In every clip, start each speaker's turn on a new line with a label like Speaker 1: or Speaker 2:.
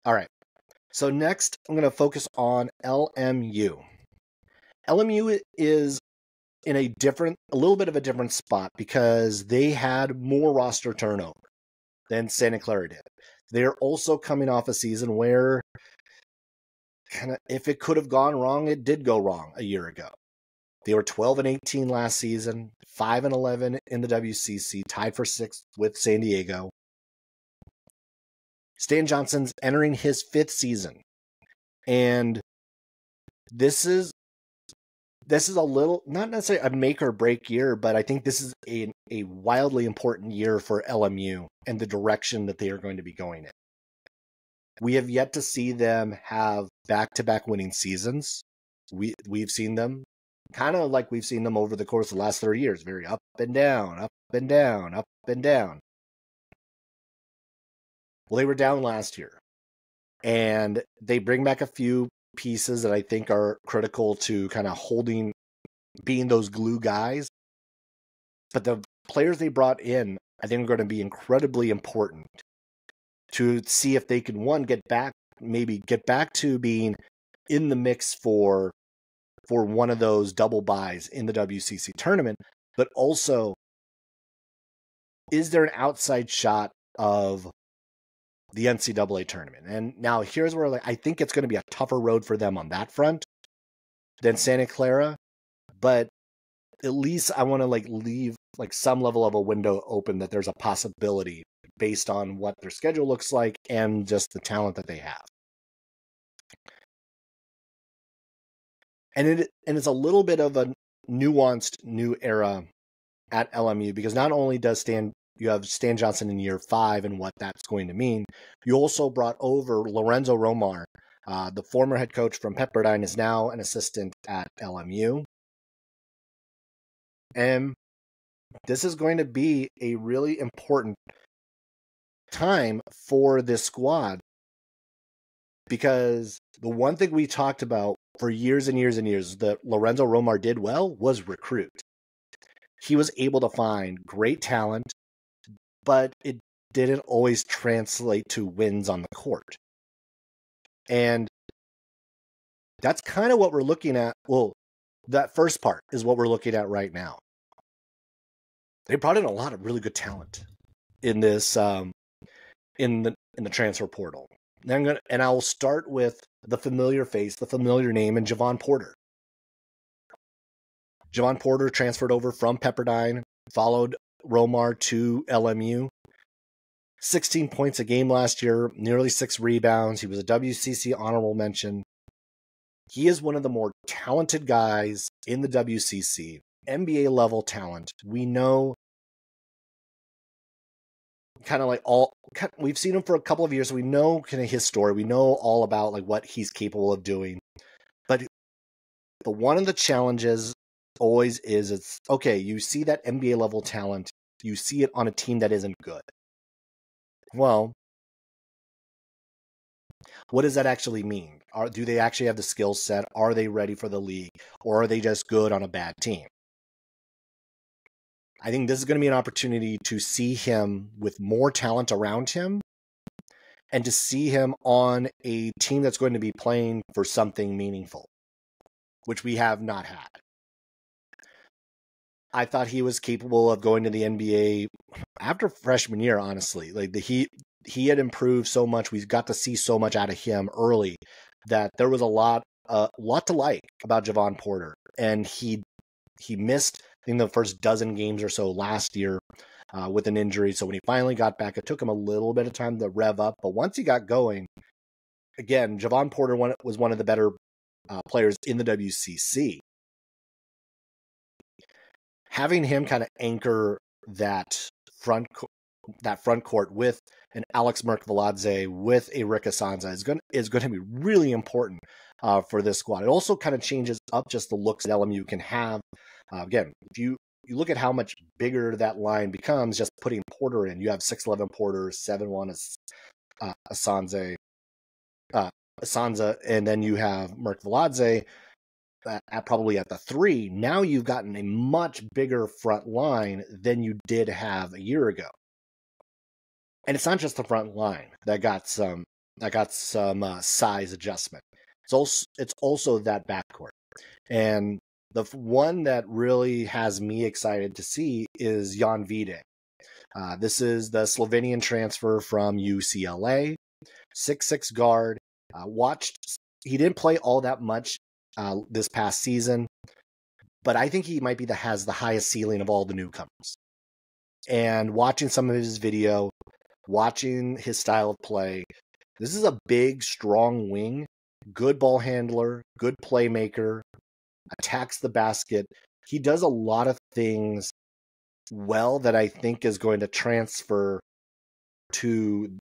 Speaker 1: All right. So next, I'm going to focus on LMU. LMU is in a little bit of a different spot because they had more roster turnover than Santa Clara did. They're also coming off a season where if it could have gone wrong, it did go wrong a year ago. They were 12-18 last season, 5-11 in the WCC, tied for 6th with San Diego. Stan Johnson's entering his 5th season, and this is a little, not necessarily a make or break year, but I think this is a wildly important year for LMU and the direction that they are going to be going in. We have yet to see them have back-to-back winning seasons. We've seen them kind of like we've seen them over the course of the last 30 years, very up and down, up and down, up and down. Well, they were down last year, and they bring back a few pieces that I think are critical to kind of being those glue guys. But the players they brought in, I think, are going to be incredibly important to see if they can, get back to being in the mix for one of those double buys in the WCC tournament, but also, is there an outside shot of the NCAA tournament? And now here's where I think it's going to be a tougher road for them on that front than Santa Clara, but at least I want to leave some level of a window open that there's a possibility based on what their schedule looks like and just the talent that they have. And it's a little bit of a nuanced new era at LMU because not only does you have Stan Johnson in year 5 and what that's going to mean, you also brought over Lorenzo Romar, the former head coach from Pepperdine, is now an assistant at LMU. And this is going to be a really important time for this squad because the one thing we talked about for years and years and years that Lorenzo Romar did well was recruit. He was able to find great talent, but it didn't always translate to wins on the court. And that's kind of what we're looking at. Well, that first part is what we're looking at right now. They brought in a lot of really good talent in this in the transfer portal. And I will start with the familiar face, the familiar name, and Javon Porter. Javon Porter transferred over from Pepperdine, followed Romar to LMU. 16 points a game last year, nearly 6 rebounds. He was a WCC honorable mention. He is one of the more talented guys in the WCC, NBA level talent. We know we've seen him for a couple of years. We know kind of his story. We know all about what he's capable of doing. But one of the challenges always is it's okay, you see that NBA level talent, you see it on a team that isn't good. Well, what does that actually mean? Do they actually have the skill set? Are they ready for the league? Or are they just good on a bad team? I think this is going to be an opportunity to see him with more talent around him and to see him on a team that's going to be playing for something meaningful, which we have not had. I thought he was capable of going to the NBA after freshman year, honestly. He had improved so much. We got to see so much out of him early that there was a lot to like about Javon Porter. And he missed, I think, the first dozen games or so last year with an injury. So when he finally got back, it took him a little bit of time to rev up. But once he got going, again, Javon Porter was one of the better players in the WCC. Having him kind of anchor that front court with an Alex Merkviladze, with a Rick Asanza is going to be really important for this squad. It also kind of changes up just the looks that LMU can have. Again, if you look at how much bigger that line becomes, just putting Porter in, you have 6'11" Porter, 7'1" Asanza, and then you have Merkviladze probably at the 3. Now you've gotten a much bigger front line than you did have a year ago. And it's not just the front line that got some I got some size adjustment. It's also that backcourt. And the one that really has me excited to see is Jan Vide. This is the Slovenian transfer from UCLA, 6'6" guard. He didn't play all that much this past season, but I think he might be has the highest ceiling of all the newcomers. And watching some of his video, watching his style of play, this is a big, strong wing, good ball handler, good playmaker, attacks the basket. He does a lot of things well that I think is going to transfer to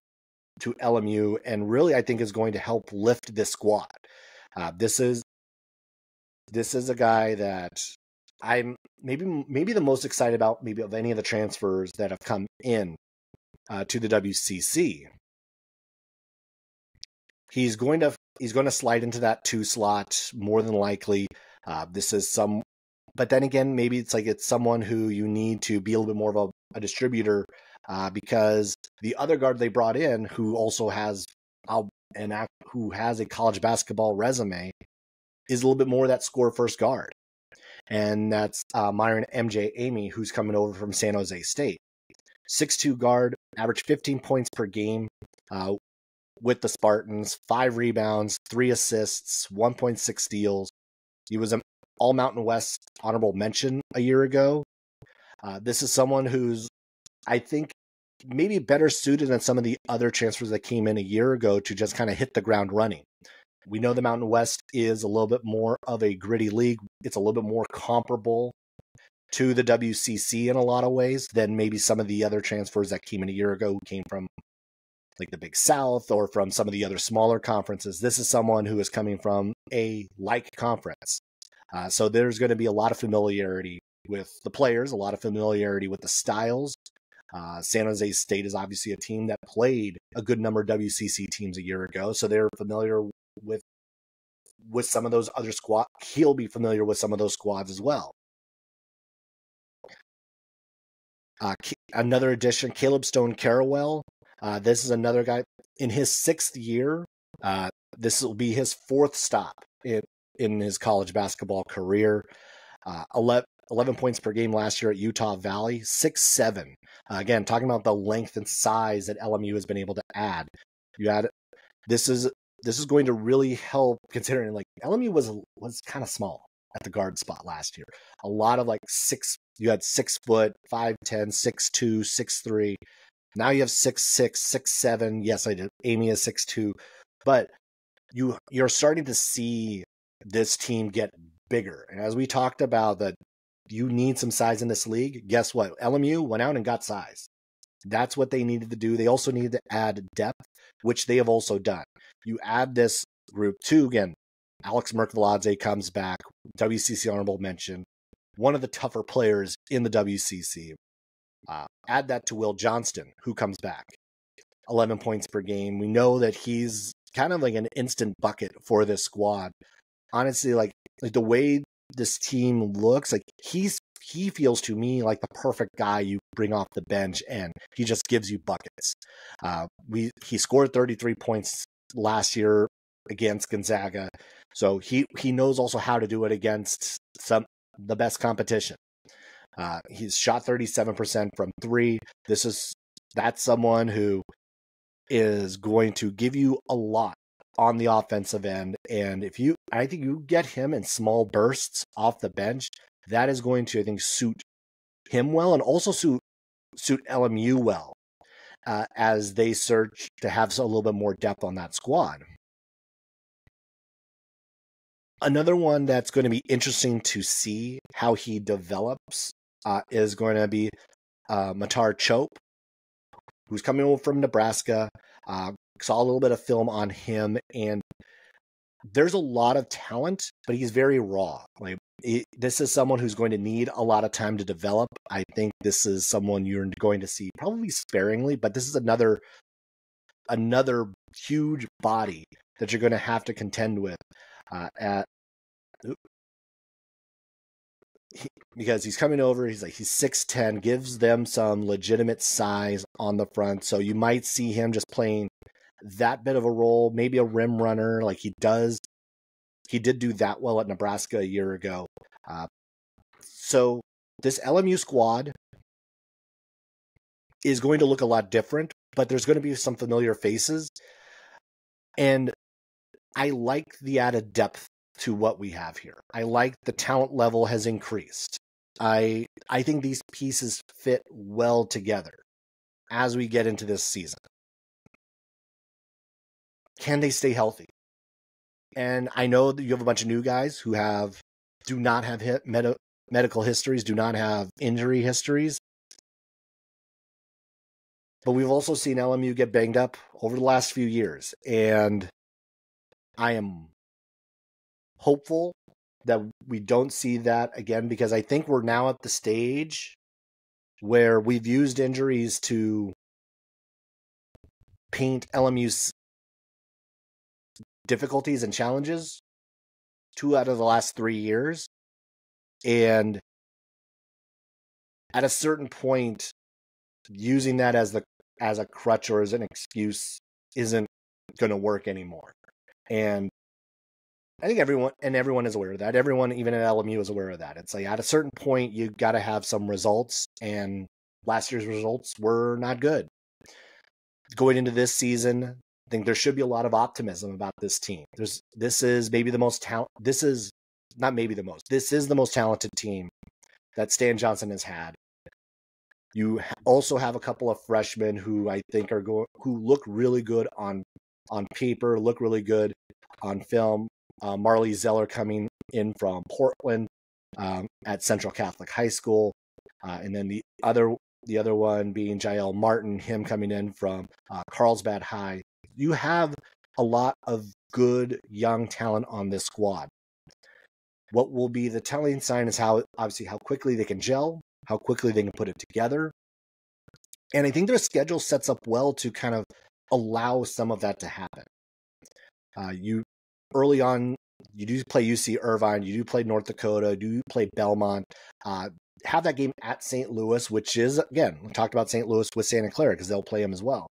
Speaker 1: LMU, and really I think is going to help lift this squad. This is a guy that I'm maybe the most excited about, maybe of any of the transfers that have come in to the WCC. He's going to slide into that 2 slot more than likely. But then again, maybe it's someone who you need to be a little bit more of a distributor, because the other guard they brought in, who also has a college basketball resume, is a little bit more that score first guard, and that's Myron MJ Amy, who's coming over from San Jose State. 6'2" guard, averaged 15 points per game with the Spartans, 5 rebounds, 3 assists, 1.6 steals. He was an All Mountain West honorable mention a year ago. This is someone who's, I think, maybe better suited than some of the other transfers that came in a year ago to just kind of hit the ground running. We know the Mountain West is a little bit more of a gritty league. It's a little bit more comparable to the WCC in a lot of ways than maybe some of the other transfers that came in a year ago who came from like the Big South or from some of the other smaller conferences. This is someone who is coming from a like conference. So there's going to be a lot of familiarity with the players, a lot of familiarity with the styles. San Jose State is obviously a team that played a good number of WCC teams a year ago, so they're familiar with some of those other squads. He'll be familiar with some of those squads as well. Another addition, Caleb Stone Carawell. This is another guy in his 6th year. This will be his 4th stop in his college basketball career. 11 points per game last year at Utah Valley, 6'7". Again, talking about the length and size that LMU has been able to add. This is going to really help, considering like LMU was kind of small at the guard spot last year. A lot of you had 6 foot, 5'10", 6'2", 6'3". Now you have 6'6", 6'7". Yes, I did. Amy is 6'2", but you're starting to see this team get bigger. And as we talked about, that you need some size in this league. Guess what? LMU went out and got size. That's what they needed to do. They also needed to add depth, which they have also done. You add this group to, again, Alex Merkviladze comes back, WCC honorable mention, one of the tougher players in the WCC. Add that to Will Johnston, who comes back, 11 points per game. We know that he's kind of like an instant bucket for this squad. Honestly, like the way this team looks, like he feels to me like the perfect guy you bring off the bench, and he just gives you buckets. He scored 33 points last year against Gonzaga, so he knows also how to do it against the best competition. He's shot 37% from 3. That's someone who is going to give you a lot on the offensive end, and I think you get him in small bursts off the bench, that is going to, I think, suit him well, and also suit LMU well, as they search to have a little bit more depth on that squad. Another one that's going to be interesting to see how he develops is going to be Matar Chope, who's coming over from Nebraska. Saw a little bit of film on him, and there's a lot of talent, but he's very raw. This is someone who's going to need a lot of time to develop. I think this is someone you're going to see probably sparingly, but this is another huge body that you're going to have to contend with because he's coming over. He's 6'10", gives them some legitimate size on the front. So you might see him just playing that bit of a role, maybe a rim runner like he does. He did do that well at Nebraska a year ago. So this LMU squad is going to look a lot different, but there's going to be some familiar faces. And I like the added depth to what we have here. I like the talent level has increased. I think these pieces fit well together as we get into this season. Can they stay healthy? And I know that you have a bunch of new guys who do not have medical histories, do not have injury histories. But we've also seen LMU get banged up over the last few years. And I am hopeful that we don't see that again, because I think we're now at the stage where we've used injuries to paint LMU's difficulties and challenges 2 out of the last 3 years. And at a certain point, using that as a crutch or as an excuse isn't going to work anymore. And I think everyone is aware of that. Everyone, even at LMU, is aware of that. It's like at a certain point, you got to have some results, and last year's results were not good. Going into this season, I think there should be a lot of optimism about this team. This is maybe the most This is not maybe the most. This is the most talented team that Stan Johnson has had. You also have a couple of freshmen who I think who look really good on paper, look really good on film. Marley Zeller coming in from Portland at Central Catholic High School, and then the other one being Jael Martin, him coming in from Carlsbad High. You have a lot of good young talent on this squad. What will be the telling sign is how quickly they can gel, how quickly they can put it together. And I think their schedule sets up well to kind of allow some of that to happen. Early on, you do play UC Irvine, you do play North Dakota, you do play Belmont. Have that game at St. Louis, which is, again, we talked about St. Louis with Santa Clara because they'll play them as well.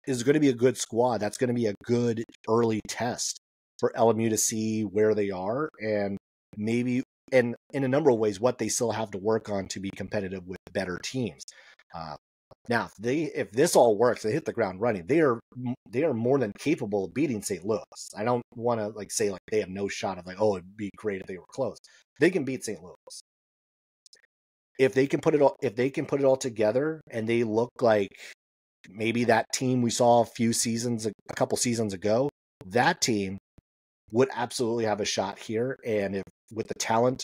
Speaker 1: Is going to be a good squad. That's going to be a good early test for LMU to see where they are, and maybe, and in a number of ways, what they still have to work on to be competitive with better teams. Now, if this all works, they hit the ground running. They are more than capable of beating St. Louis. I don't want to say they have no shot of it'd be great if they were close. They can beat St. Louis. If they can put it all together, and they look like maybe that team we saw a couple seasons ago, that team would absolutely have a shot here. And if with the talent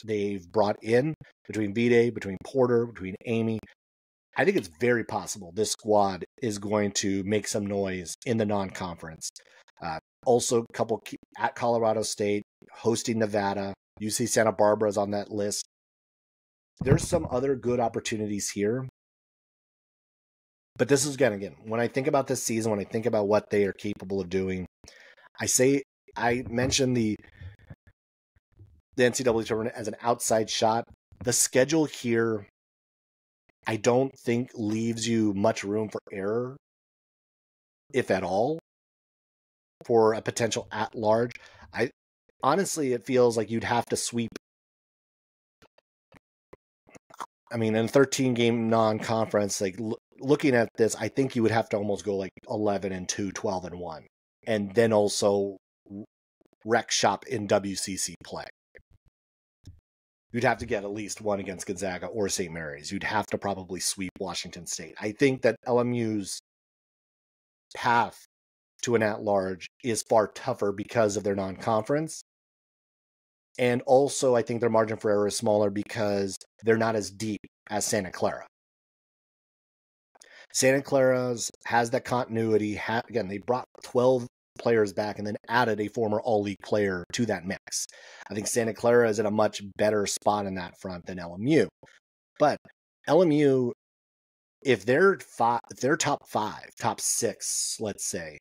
Speaker 1: they've brought in between Vide, between Porter, between Amy, I think it's very possible this squad is going to make some noise in the non-conference. Also, a couple at Colorado State, hosting Nevada, UC Santa Barbara is on that list. There's some other good opportunities here. But this is, again, when I think about this season, when I think about what they are capable of doing, I mentioned the NCAA tournament as an outside shot. The schedule here, I don't think leaves you much room for error, if at all, for a potential at-large. Honestly, it feels like you'd have to sweep. I mean, in a 13-game non-conference, looking at this, I think you would have to almost go 11-2, 12-1, and then also wreck shop in WCC play. You'd have to get at least one against Gonzaga or St. Mary's. You'd have to probably sweep Washington State. I think that LMU's path to an at-large is far tougher because of their non-conference. And also, I think their margin for error is smaller because they're not as deep as Santa Clara. Santa Clara's has that continuity. Again, they brought 12 players back and then added a former all-league player to that mix. I think Santa Clara is in a much better spot in that front than LMU. But LMU, if their top 5, top 6, let's say,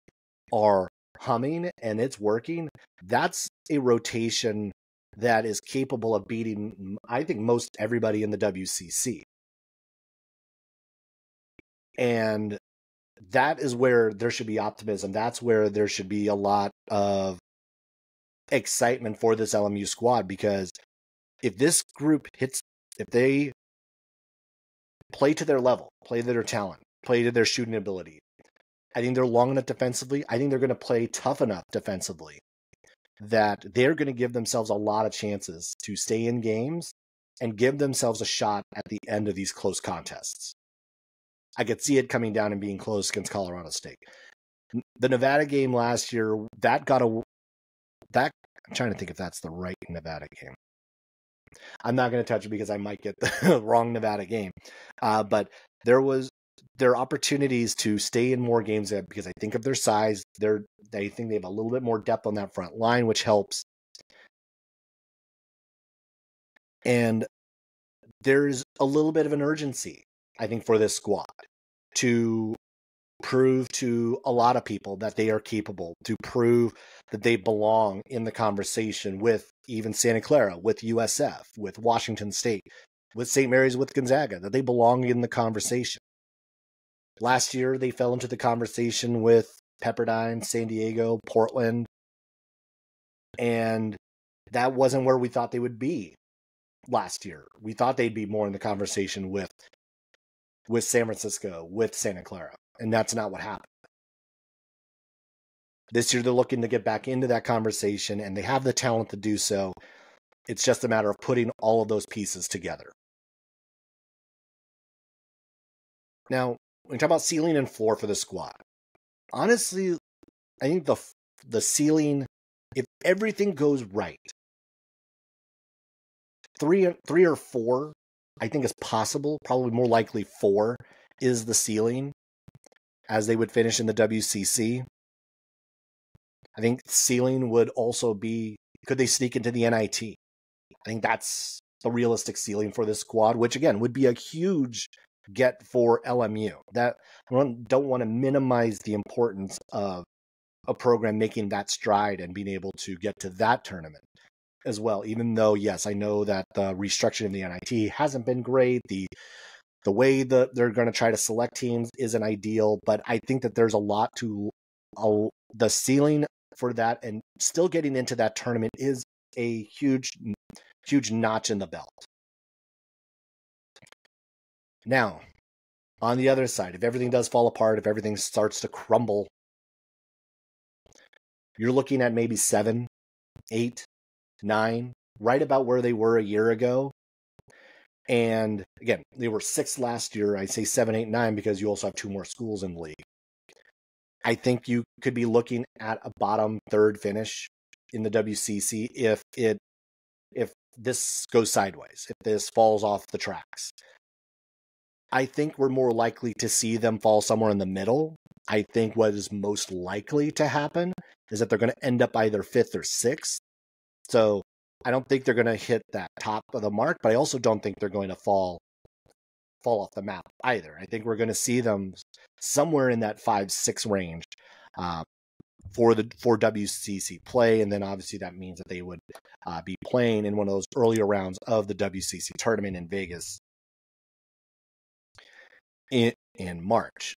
Speaker 1: are humming and it's working, that's a rotation that is capable of beating, I think, most everybody in the WCC. And that is where there should be optimism. That's where there should be a lot of excitement for this LMU squad, because if this group hits, if they play to their level, play to their talent, play to their shooting ability, I think they're long enough defensively. I think they're going to play tough enough defensively that they're going to give themselves a lot of chances to stay in games and give themselves a shot at the end of these close contests. I could see it coming down and being close against Colorado State. The Nevada game last year, I'm trying to think if that's the right Nevada game. I'm not going to touch it because I might get the wrong Nevada game. But there are opportunities to stay in more games because I think of their size. They think they have a little bit more depth on that front line, which helps. And there's a little bit of an urgency, I think, for this squad to prove to a lot of people that they are capable, to prove that they belong in the conversation with even Santa Clara, with USF, with Washington State, with St. Mary's, with Gonzaga, that they belong in the conversation. Last year, they fell into the conversation with Pepperdine, San Diego, Portland, and that wasn't where we thought they would be last year. We thought they'd be more in the conversation with San Francisco, with Santa Clara, and that's not what happened. This year, they're looking to get back into that conversation, and they have the talent to do so. It's just a matter of putting all of those pieces together. Now, when we talk about ceiling and floor for the squad, honestly, I think the ceiling, if everything goes right, three or four, I think is possible. Probably more likely 4 is the ceiling, as they would finish in the WCC. I think ceiling would also be, could they sneak into the NIT? I think that's the realistic ceiling for this squad, which again would be a huge get for LMU. That I don't want to minimize the importance of a program making that stride and being able to get to that tournament as well. Even though, yes, I know that the restructuring of the NIT hasn't been great. The way that they're going to try to select teams isn't ideal, but I think that there's a lot to the ceiling for that, and still getting into that tournament is a huge notch in the belt. Now, on the other side, if everything does fall apart, if everything starts to crumble, you're looking at maybe 7, 8, 9, right about where they were a year ago. And again, they were 6 last year. I say 7, 8, 9 because you also have 2 more schools in the league. I think you could be looking at a bottom 3rd finish in the WCC if this goes sideways, if this falls off the tracks. I think we're more likely to see them fall somewhere in the middle. I think what is most likely to happen is that they're going to end up either 5th or 6th. So I don't think they're going to hit that top of the mark, but I also don't think they're going to fall off the map either. I think we're going to see them somewhere in that 5-6 range for WCC play, and then obviously that means that they would be playing in one of those earlier rounds of the WCC tournament in Vegas in March.